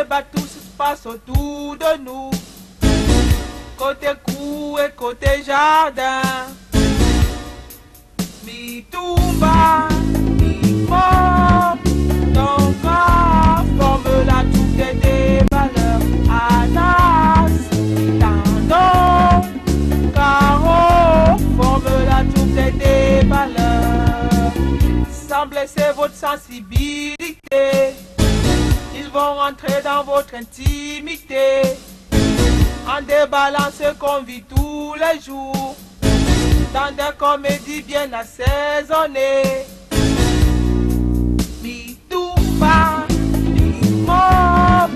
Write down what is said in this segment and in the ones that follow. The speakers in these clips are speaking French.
débats tout se passe autour de nous. Côté cour et côté jardin. Mi tumba, mi mort. Ton corps forme la troupe des valeurs. Anas, tendon, carreau forme la troupe des valeurs. Sans blesser votre sensibilité, ils vont rentrer dans votre intimité en déballant ce qu'on vit tous les jours dans des comédies bien assaisonnées. Mi tumba, mi mort,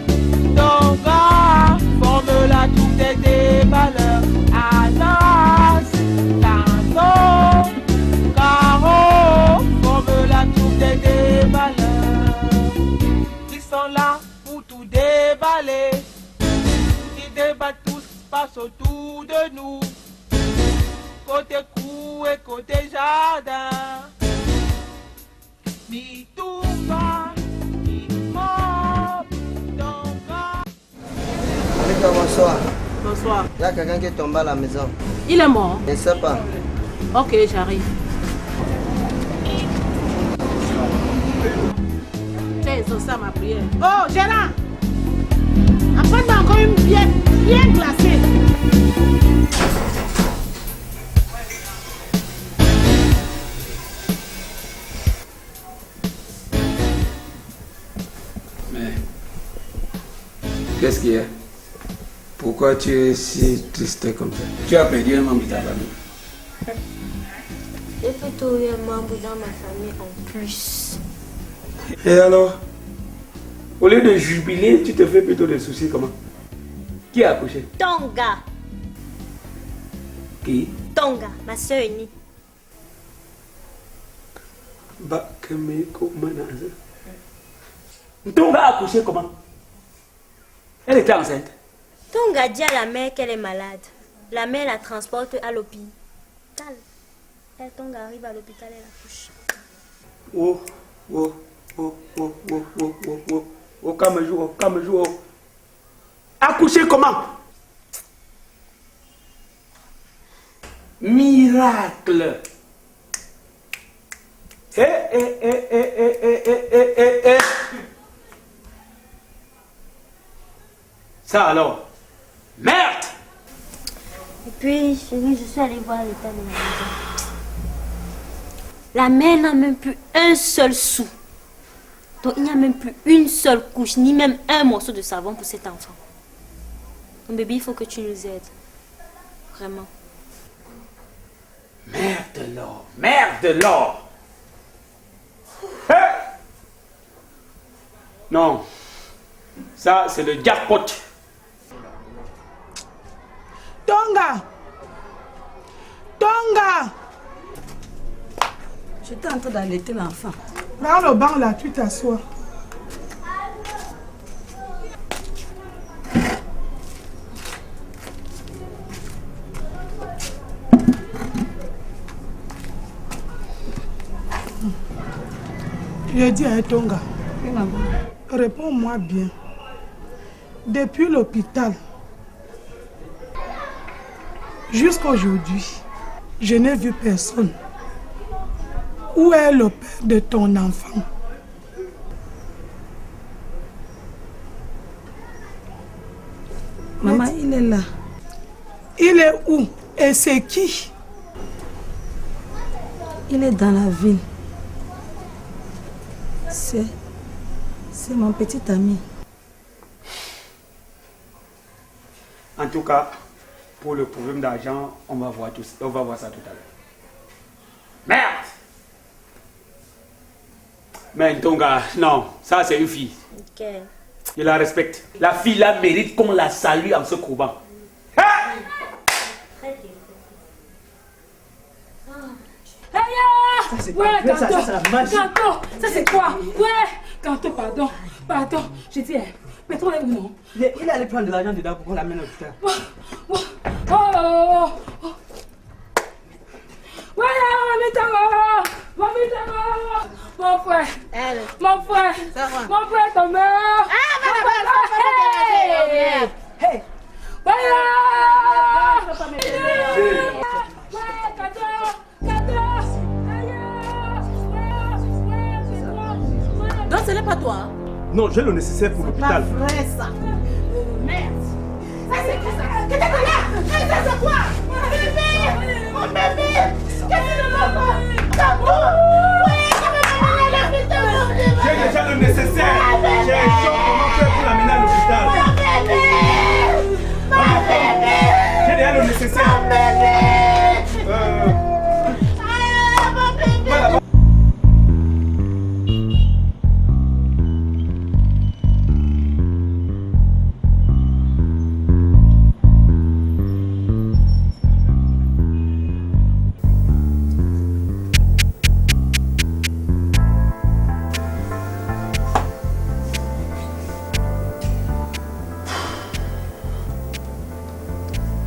donga forme la troupe des valeurs. Anas, tando, caro forme la troupe des valeurs. Ils sont là pour tout déballer. Ils débattent tout ce qui se passe autour de nous. Côté cour et côté jardin. Mi tumba, mi mort, donga. Bonsoir. Bonsoir. Il y a quelqu'un qui est tombé à la maison. Il est mort? Je ne sais pas. Ok, j'arrive. Tiens, ça ma prière. Oh, Gérard! Apprends-moi encore une bien glacée. Mais qu'est-ce qu'il y a? Pourquoi tu es si triste comme ça? Tu as perdu un membre de ta famille. J'ai plutôt eu un membre dans ma famille en plus. Et alors? Au lieu de jubiler, tu te fais plutôt des soucis comment? Qui a accouché? Tonga. Qui? Tonga, ma soeur aînée. Tonga a accouché comment? Elle était enceinte. Tonga dit à la mère qu'elle est malade. La mère la transporte à l'hôpital. Elle, Tonga arrive à l'hôpital, elle accouche. Calme-jour. Accoucher comment? Miracle. Ça alors? Merde! Et puis, chérie, je suis allée voir l'état de la maison. La mère n'a même plus un seul sou. Donc, il n'y a même plus une seule couche, ni même un morceau de savon pour cet enfant. Donc, bébé, il faut que tu nous aides. Vraiment. Merde de l'or. Non. Ça, c'est le jackpot. Tonga! J'étais en train d'allaiter l'enfant. Dans le banc là, tu t'assois. J'ai dit à Tonga, réponds-moi bien. Depuis l'hôpital jusqu'à aujourd'hui, je n'ai vu personne. Où est le père de ton enfant? Maman, il est là. Il est où? Et c'est qui? Il est dans la ville. C'est mon petit ami. En tout cas, pour le problème d'argent, on va voir ça tout à l'heure. Merde! Mais Tonga, non, ça c'est une fille. Ok. Je la respecte. La fille là mérite qu'on la salue en se courbant. Ah! Ouais, Kanto, ça c'est quoi? Ouais, Kanto, pardon, j'ai dit, pétrole est où non? Il allait prendre de l'argent dedans pour qu'on l'amène au putain. Mon frère, mon frère est tombé. ce n'est pas toi. Hein? Non, j'ai le nécessaire pour l'hôpital. C'est pas vrai ça. Merde. Ça c'est quoi ça? Qu'est-ce que c'est là? Ça c'est quoi? Mon bébé! Mon bébé! Qu'est-ce que c'est maman? Tatou! Oui, j'ai déjà le nécessaire. J'ai un choc comment faire pour l'amener à l'hôpital. Mon bébé! J'ai déjà le nécessaire. Mon bébé! Voilà.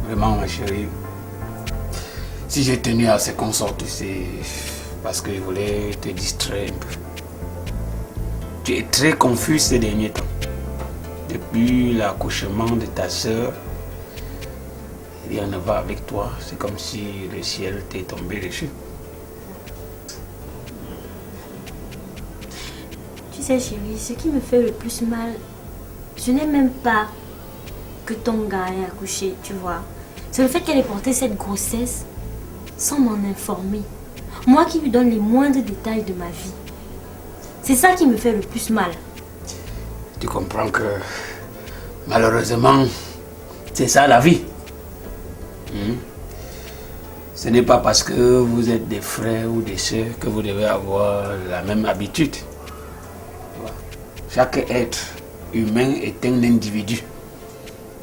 Vraiment, ma chérie, si j'ai tenu à ce qu'on sorte, c'est parce que je voulais te distraire un peu. Tu es très confus ces derniers temps. Depuis l'accouchement de ta soeur, rien ne va avec toi. C'est comme si le ciel t'est tombé dessus. Tu sais, chérie, ce qui me fait le plus mal, ce n'est même pas que ton gars ait accouché, tu vois. C'est le fait qu'elle ait porté cette grossesse sans m'en informer. Moi qui lui donne les moindres détails de ma vie. C'est ça qui me fait le plus mal. Tu comprends que malheureusement, c'est ça la vie. Ce n'est pas parce que vous êtes des frères ou des sœurs que vous devez avoir la même habitude. Chaque être humain est un individu.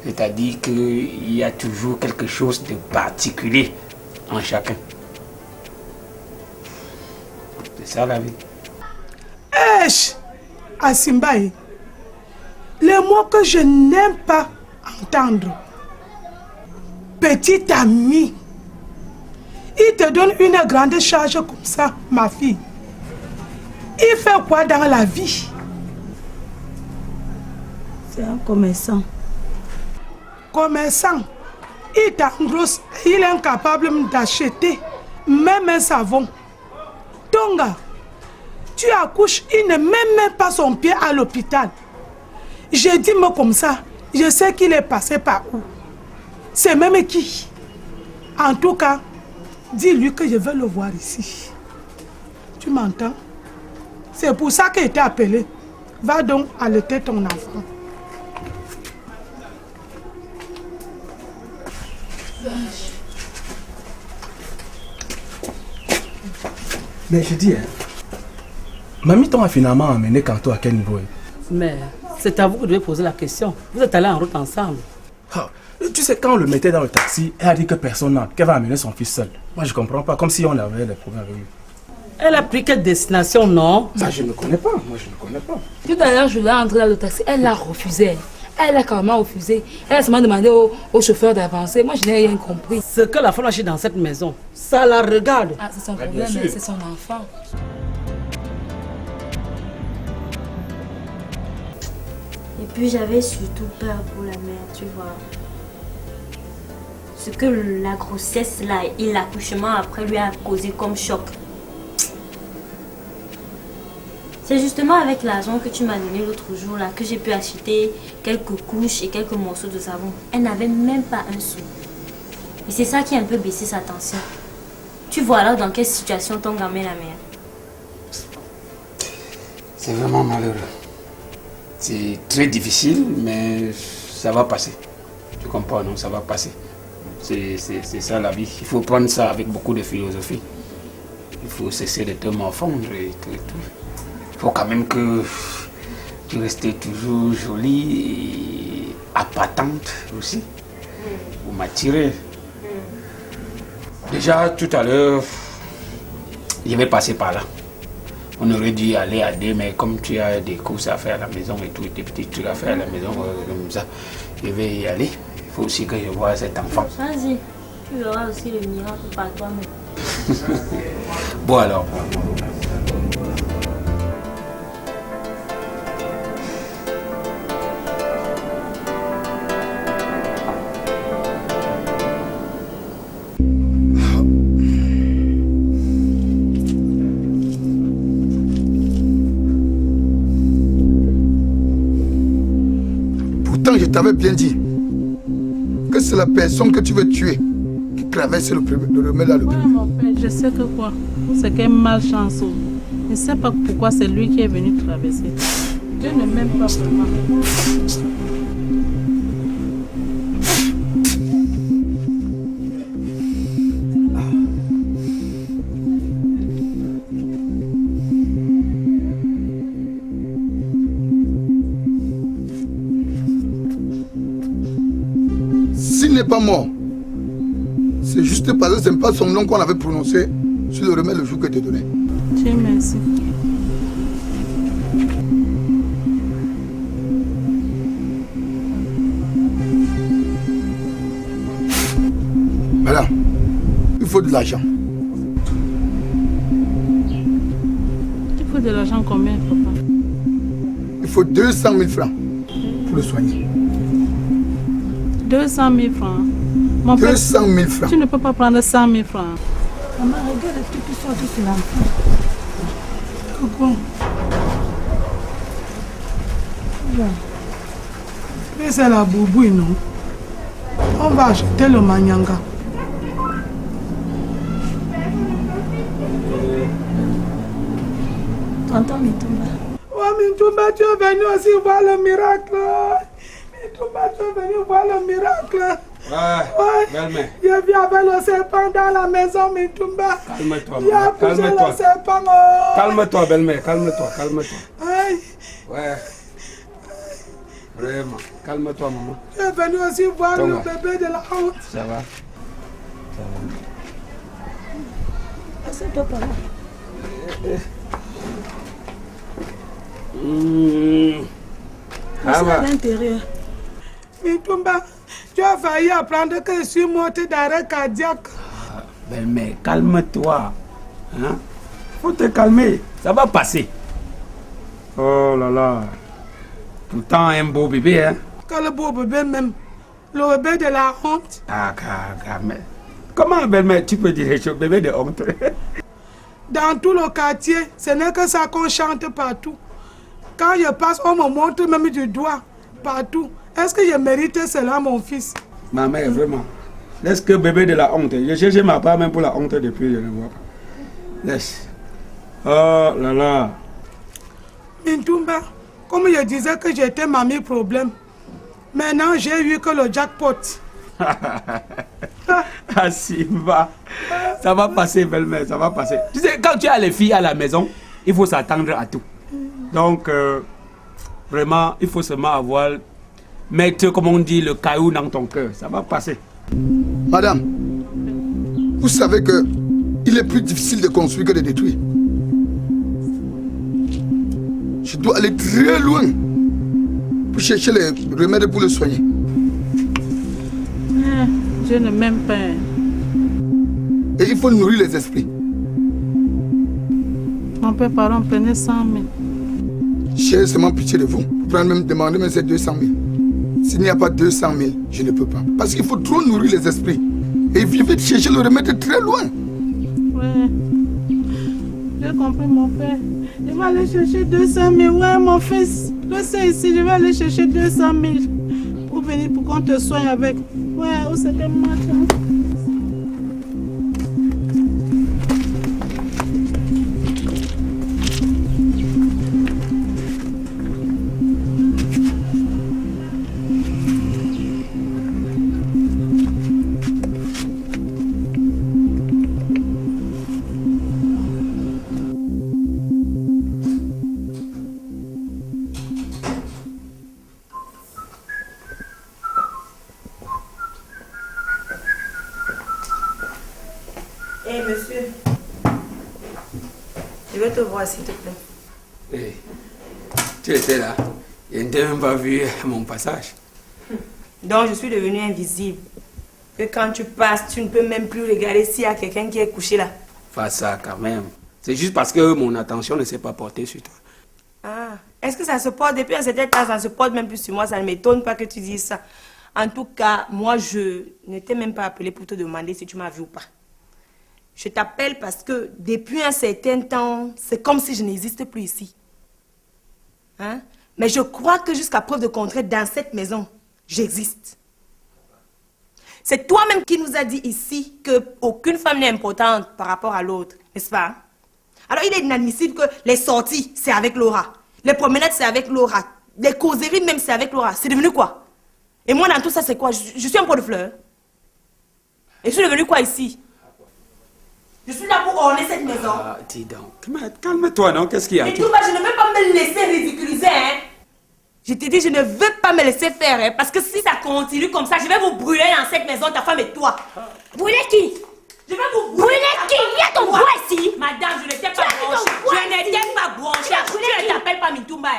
C'est-à-dire qu'il y a toujours quelque chose de particulier en chacun. C'est ça la vie. Esh, Asimbaye, les mots que je n'aime pas entendre. Petit ami, il te donne une grande charge comme ça, ma fille. Il fait quoi dans la vie? C'est un commerçant. Commerçant, il t'engrosse et il est incapable d'acheter même un savon. Tonga, tu accouches, il ne met même pas son pied à l'hôpital. Je dis moi comme ça, je sais qu'il est passé par où. C'est même qui. En tout cas, dis-lui que je veux le voir ici. Tu m'entends? C'est pour ça qu'il t'a appelé. Va donc allaiter ton enfant. Mais je dis, Mamie t'en a finalement amené Kanto à quel niveau? Mais c'est à vous que vous devez poser la question. Vous êtes allés en route ensemble. Tu sais, quand on le mettait dans le taxi, elle a dit que personne n'a, qu'elle va amener son fils seul. Moi, je comprends pas, comme si on avait des problèmes avec lui. Elle a pris quelle destination, non? Ça, je ne connais pas. Moi, je ne connais pas. Tout à l'heure, je l'ai entré dans le taxi. Elle l'a refusé. Elle a carrément refusé. Elle a seulement demandé au chauffeur d'avancer. Moi, je n'ai rien compris. Ce que la femme a fait dans cette maison, ça la regarde. Ah, c'est son problème, c'est son enfant. Et puis j'avais surtout peur pour la mère, tu vois. Ce que la grossesse là et l'accouchement après lui a causé comme choc. C'est justement avec l'argent que tu m'as donné l'autre jour là que j'ai pu acheter quelques couches et quelques morceaux de savon. Elle n'avait même pas un sou. Et c'est ça qui a un peu baissé sa tension. Tu vois alors dans quelle situation ton gamin la mère. C'est vraiment malheureux. C'est très difficile, mais ça va passer. Tu comprends, non? Ça va passer. C'est ça la vie. Il faut prendre ça avec beaucoup de philosophie. Il faut cesser de te morfondre et tout. Il faut quand même que tu restes toujours jolie et appâtante aussi. Pour m'attirer. Déjà, tout à l'heure, je vais passer par là. On aurait dû aller à deux, mais comme tu as des courses à faire à la maison et tout, des petits trucs à faire à la maison, comme ça, je vais y aller. Il faut aussi que je voie cet enfant. Vas-y, tu verras aussi le miracle par toi-même. Bon alors. t'avais bien dit que c'est la personne que tu veux tuer qui traverse le remède à l'hôpital. Ouais, mon père, je sais que quoi. C'est qu'un malchance. Je ne sais pas pourquoi c'est lui qui est venu traverser. Je ne m'aime pas vraiment. S'il n'est pas mort, c'est juste parce que ce n'est pas son nom qu'on avait prononcé sur le remède le jour que tu donnais. Dieu merci. Madame, il faut de l'argent. Il faut de l'argent combien, papa? Il faut 200 000 francs pour le soigner. 200 000 francs. Mon père, 200 000 francs. tu ne peux pas prendre 100 000 francs. Maman, regarde les trucs qui sortent sur l'enfant. Pourquoi? Mais c'est la boubouille, non? On va acheter le manyanga. Tonton Mitumba. Oh, Mitumba, tu es venu aussi voir le miracle. Mitumba, tu es venu voir le miracle. Ouais, belle-mère. Je viens avec le serpent dans la maison, Mitumba. Calme-toi, Il a maman. poussé Calme-toi. le serpent. Oh. Calme-toi, belle-mère. Calme-toi, calme-toi. Aïe. Ouais. Vraiment. Calme-toi, maman. Tu es venu aussi voir Tonga. le bébé de la honte. Ça va? Ça va. Assieds-toi par là. Ça va. À l'intérieur. Mitumba, tu as failli apprendre que je suis morte d'arrêt cardiaque. Belle-mère, calme-toi. Hein? Faut te calmer. Ça va passer. Oh là là. Tout le temps un beau bébé, hein? Que le beau bébé même. Le bébé de la honte. Ah, mais... Comment, belle-mère, tu peux dire les choses, bébé de honte? Dans tout le quartier, ce n'est que ça qu'on chante partout. Quand je passe, on me montre même du doigt partout. Est-ce que je mérite cela, mon fils? Ma mère, vraiment. Laisse que bébé de la honte. Je cherche ma part même pour la honte depuis, je ne vois pas. Laisse. Oh là là. Mintumba, comme je disais que j'étais mamie problème, maintenant j'ai vu que le jackpot. Ah si, ça va passer, belle-mère, ça va passer. Tu sais, quand tu as les filles à la maison, il faut s'attendre à tout. Donc, vraiment, il faut seulement mettre, comme on dit, le caillou dans ton cœur. Ça va passer. Madame, vous savez que il est plus difficile de construire que de détruire. Je dois aller très loin pour chercher les remèdes pour le soigner. Je ne m'aime pas. Et il faut nourrir les esprits. Mon père, pardon, prenez 100 000. J'ai seulement pitié de vous. Demander même ces 200 000. S'il n'y a pas 200 000, je ne peux pas. Parce qu'il faut trop nourrir les esprits. Et je vais chercher le remède très loin. Ouais. J'ai compris, mon père. Je vais aller chercher 200 000. Ouais, mon fils. Je sais ici, je vais aller chercher 200 000. Pour venir, pour qu'on te soigne avec. Ouais, où c'est que moi, Hey, monsieur. Je vais te voir, s'il te plaît. Hey, tu étais là. Je ne t'ai même pas vu à mon passage. Donc, je suis devenue invisible. Que quand tu passes, tu ne peux même plus regarder s'il y a quelqu'un qui est couché là. Fais ça quand même. C'est juste parce que mon attention ne s'est pas portée sur toi. Ah, est-ce que ça se porte depuis un certain temps, ça ne se porte même plus sur moi? Ça ne m'étonne pas que tu dises ça. En tout cas, moi, je ne t'ai même pas appelé pour te demander si tu m'as vu ou pas. Je t'appelle parce que depuis un certain temps, c'est comme si je n'existe plus ici. Hein? Mais je crois que jusqu'à preuve de contraire, dans cette maison, j'existe. C'est toi-même qui nous a dit ici qu'aucune femme n'est importante par rapport à l'autre, n'est-ce pas? Alors il est inadmissible que les sorties, c'est avec Laura. Les promenades, c'est avec Laura. Les causeries, même, c'est avec Laura. C'est devenu quoi? Et moi, dans tout ça, c'est quoi? Je suis un pot de fleurs. Et je suis devenu quoi ici? Je suis là pour orner cette maison. Ah, dis donc, calme-toi, non? Qu'est-ce qu'il y a? Mais tout va, je ne veux pas me laisser ridiculiser, hein? Je t'ai dit, je ne veux pas me laisser faire, hein? Parce que si ça continue comme ça, je vais vous brûler dans cette maison, ta femme et toi. Brûler qui? Je vais vous brûler. Brûler qui? Il y a ton bois ici. Madame, je n'étais pas branchée. Je n'étais pas branchée. Tu ne t'appelles pas Mintoumba.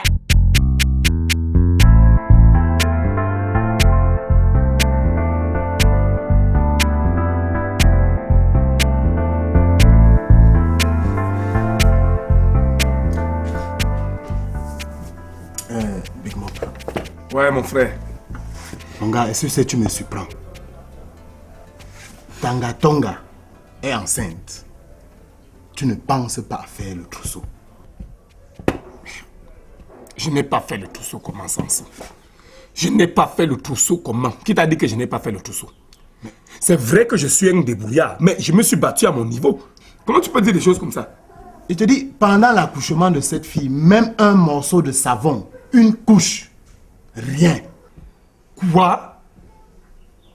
Big Mop. Ouais, mon frère. Mon gars, est-ce que tu me surprends? Tanga Tonga est enceinte. Tu ne penses pas faire le trousseau? Je n'ai pas fait le trousseau, comment, Samson? Je n'ai pas fait le trousseau, comment? Qui t'a dit que je n'ai pas fait le trousseau? C'est vrai que je suis un débrouillard, mais je me suis battu à mon niveau. Comment tu peux dire des choses comme ça? Il te dit, pendant l'accouchement de cette fille, même un morceau de savon, une couche, rien. Quoi?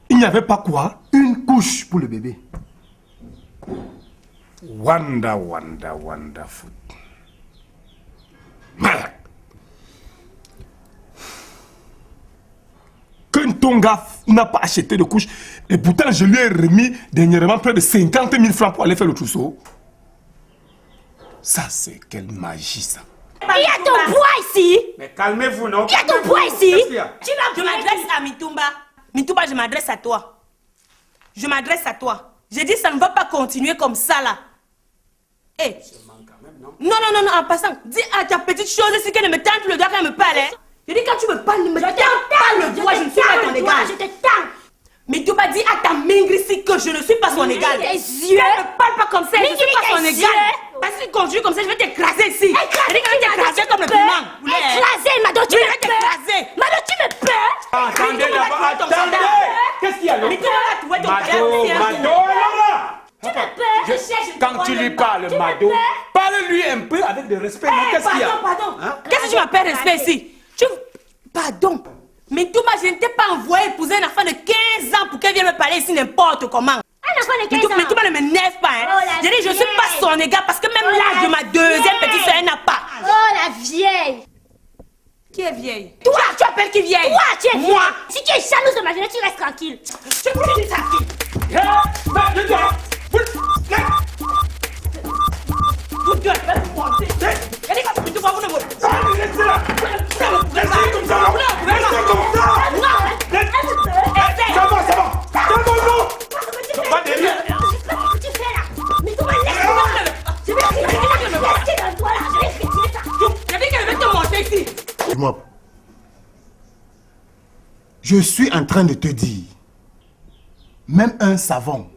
Il n'y avait pas quoi? Une couche pour le bébé. Wonderful. Malade. Qu'un Tonga n'a pas acheté de couche, et pourtant je lui ai remis dernièrement près de 50 000 francs pour aller faire le trousseau. Ça, c'est quelle magie, ça. Il y a ton bois ici. Mais calmez-vous, non? Il y a ton bois ici. Je m'adresse à Mintoumba. Mintoumba, je m'adresse à toi. Je m'adresse à toi. J'ai dit, ça ne va pas continuer comme ça, là. Hé. Non, en passant, dis à ta petite chose ici qu'elle ne me tente le doigt quand elle me parle. Hein. Je dis, quand tu me parles, ne me tente pas le doigt, je ne suis pas ton égal. Je te tente. Mintoumba, dis à ta mingre ici que je ne suis pas son égal. Tes yeux. Elle ne parle pas comme ça, je ne suis pas son égal. Parce que si tu continues comme ça, je vais t'écraser ici. Je vais t'écraser comme le piment. Écraser, Mado, tu me t'écraser. Mado, tu me peurs. Attendez d'abord, attendez. Qu'est-ce qu'il y a là? Mado, tu me peurs. Quand tu lui parles, Mado, parle-lui un peu avec de respect. Qu'est-ce qu'il y a? Pardon. Qu'est-ce que tu m'appelles respect ici? Pardon. Mais Touma, je ne t'ai pas envoyé épouser un enfant de 15 ans pour qu'elle vienne me parler ici n'importe comment. Un enfant de 15 ans? Mais Touma ne m'énerve pas. Hein. Je dis, je ne suis pas son égard parce que même l'âge de ma deuxième petite soeur, elle n'a pas. Oh, la vieille. Qui est vieille? Toi, tu appelles qui vieille? Toi, tu es vieille. Moi. Si tu es jalouse de ma jeunesse, tu restes tranquille. Je peux dire ça. Vous deux, je vais vous monter. Elle est comme ça, vous ne me... Je suis en train de te dire, même un savant,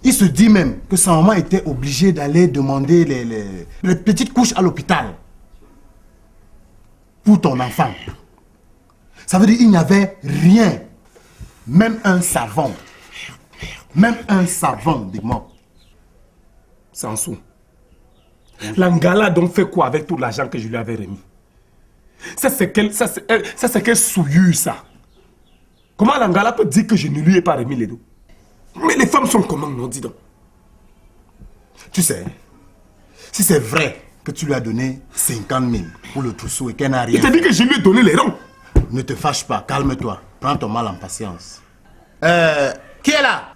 il se dit même que sa maman était obligée d'aller demander les petites couches à l'hôpital pour ton enfant. Ça veut dire qu'il n'y avait rien, même un savon. Même un savon, dis-moi. Sansou, Langala donc fait quoi avec tout l'argent que je lui avais remis? Ça c'est quelle souillure ça? Comment Langala peut dire que je ne lui ai pas remis les dos? Mais les femmes sont comment, non, dis donc? Tu sais, si c'est vrai que tu lui as donné 50 000 pour le trousseau et qu'elle n'a rien... Il t'a dit que je lui ai donné les rangs. Ne te fâche pas, calme-toi. Prends ton mal en patience. Qui est là?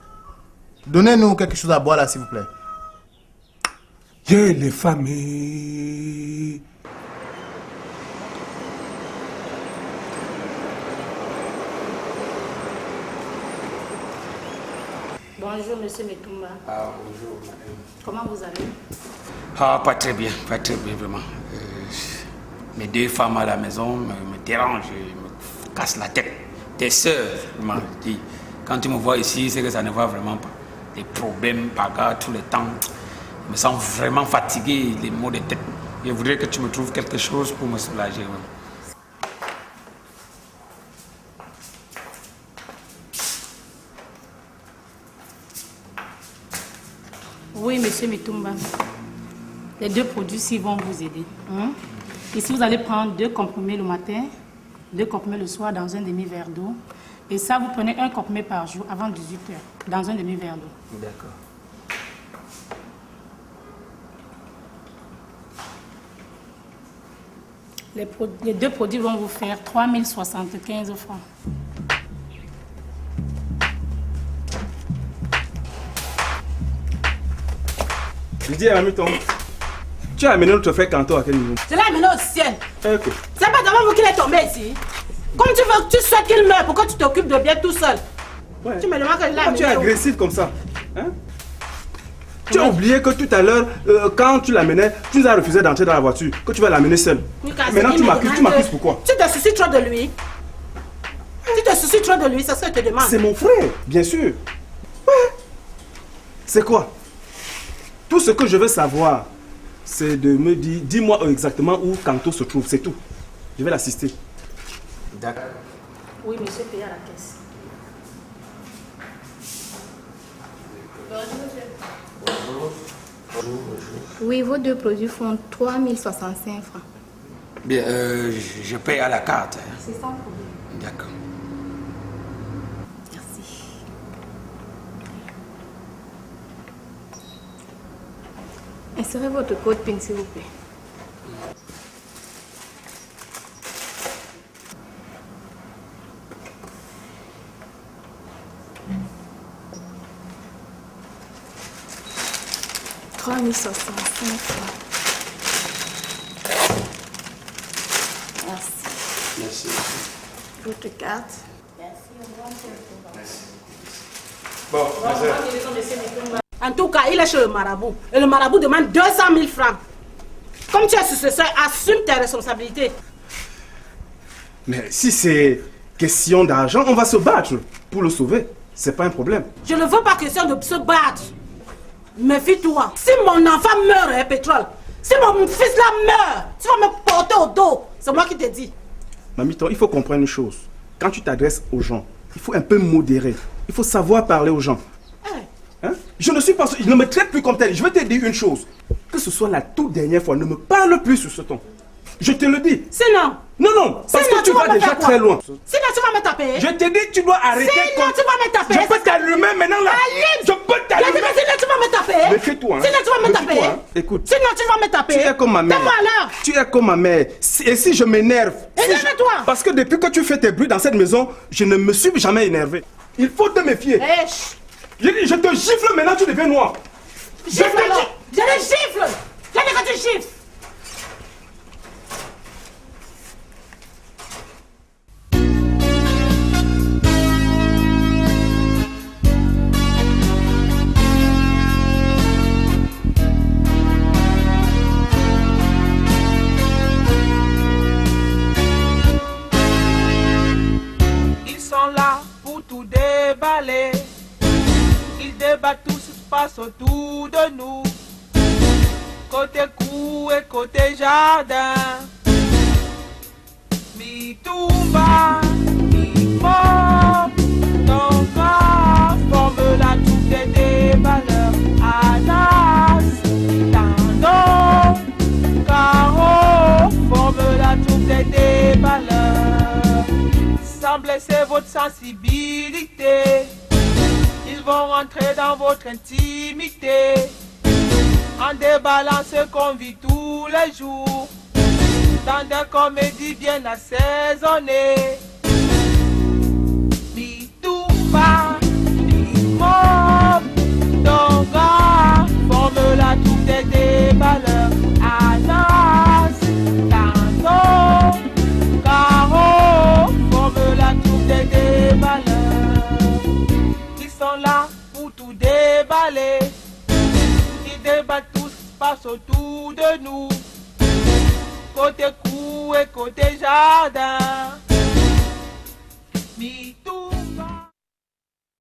Donnez-nous quelque chose à boire là, s'il vous plaît. Les femmes... Bonjour, monsieur Metumba. Ah, bonjour, madame. Comment vous allez? Ah, pas très bien, vraiment. Mes deux femmes à la maison me dérangent, me cassent la tête. Tes sœurs, vraiment, quand tu me vois ici, c'est que ça ne va vraiment pas. Des problèmes, bagarres, tout le temps. Je me sens vraiment fatigué, les maux de tête. Je voudrais que tu me trouves quelque chose pour me soulager. Oui, monsieur Mitumba. Les 2 produits-ci vont vous aider. Ici, vous allez prendre 2 comprimés le matin, 2 comprimés le soir dans un demi-verre d'eau. Et ça, vous prenez 1 comprimé par jour avant 18 h dans un demi-verre d'eau. D'accord. Les 2 produits vont vous faire 3075 francs. Je dis à Amiton, tu as amené notre frère Kanto à quel niveau? Je l'ai amené au ciel. Ok. C'est pas devant vous qu'il est tombé ici. Comme tu veux, tu souhaites qu'il meure, pourquoi tu t'occupes de bien tout seul? Ouais. Tu me demandes que je l'ai amené. Tu es agressif comme ça. Hein? Tu as oublié que tout à l'heure, quand tu l'amenais, tu nous as refusé d'entrer dans la voiture, que tu vas l'amener seul. Maintenant tu m'accuses pourquoi? Tu te soucies trop de lui. Tu te soucies trop de lui, c'est ce que je te demande. C'est mon frère, bien sûr. Ouais. C'est quoi? Tout ce que je veux savoir, c'est de me dire, dis-moi exactement où Kanto se trouve, c'est tout. Je vais l'assister. D'accord. Oui, monsieur, payez à la caisse. Oui, vos 2 produits font 3065 francs. Bien, je paye à la carte. C'est sans problème. D'accord. Merci. Insérez votre code PIN, s'il vous plaît. $3065 francs. Merci. Merci. Votre carte. Merci. Bon, En tout cas, il est chez le marabout. Et le marabout demande 200 000 francs. Comme tu es successeur, assume tes responsabilités. mais si c'est question d'argent, on va se battre pour le sauver. C'est pas un problème. Je ne veux pas question de se battre. Méfie-toi. Si mon enfant meurt, pétrole, si mon fils là meurt, tu vas me porter au dos. C'est moi qui te dis. Mamito, il faut comprendre une chose. Quand tu t'adresses aux gens, il faut un peu modérer. Il faut savoir parler aux gens. Hein? Je ne suis pas... Je ne me traite plus comme tel. Je vais te dire une chose. Que ce soit la toute dernière fois, ne me parle plus sur ce ton. Je te le dis. Sinon. Non, non. Parce que tu vas déjà très loin. Sinon, tu vas me taper. Je te dis, tu dois arrêter. Sinon, tu vas me taper. Je peux t'allumer maintenant là. Je peux t'allumer. Sinon, tu vas me taper. Méfie-toi. Hein. Sinon, tu vas me taper. Hein. Écoute. Sinon, tu vas me taper. Tu es comme ma mère. Donne-moi alors. Tu es comme ma mère. Et si je m'énerve. Énerve-toi. Parce que depuis que tu fais tes bruits dans cette maison, je ne me suis jamais énervé. Il faut te méfier. Je te gifle maintenant, tu deviens noir. Gifle alors. Je le gifle. Je dis que tu gifles. Ils sont là pour tout déballer. Ils débattent tout ce qui se passe autour de nous. Côté cour et côté jardin. Mitumba, mi-mop, ton corps forme la troupe des déballeurs. Anas, Tando, Caro forme la troupe des déballeurs. Sans blesser votre sensibilité, ils vont rentrer dans votre intimité en déballant ce qu'on vit tous les jours dans des comédies bien assaisonnées. Mitumba, Mi-Mop, Donga forme la troupe des déballeurs. Anas, Tando, Caro forme la troupe des déballeurs. Ils sont là pour tout déballer. Ils débattent tout ce qui se passe autour de nous. Côté cour et côté jardin. Me too.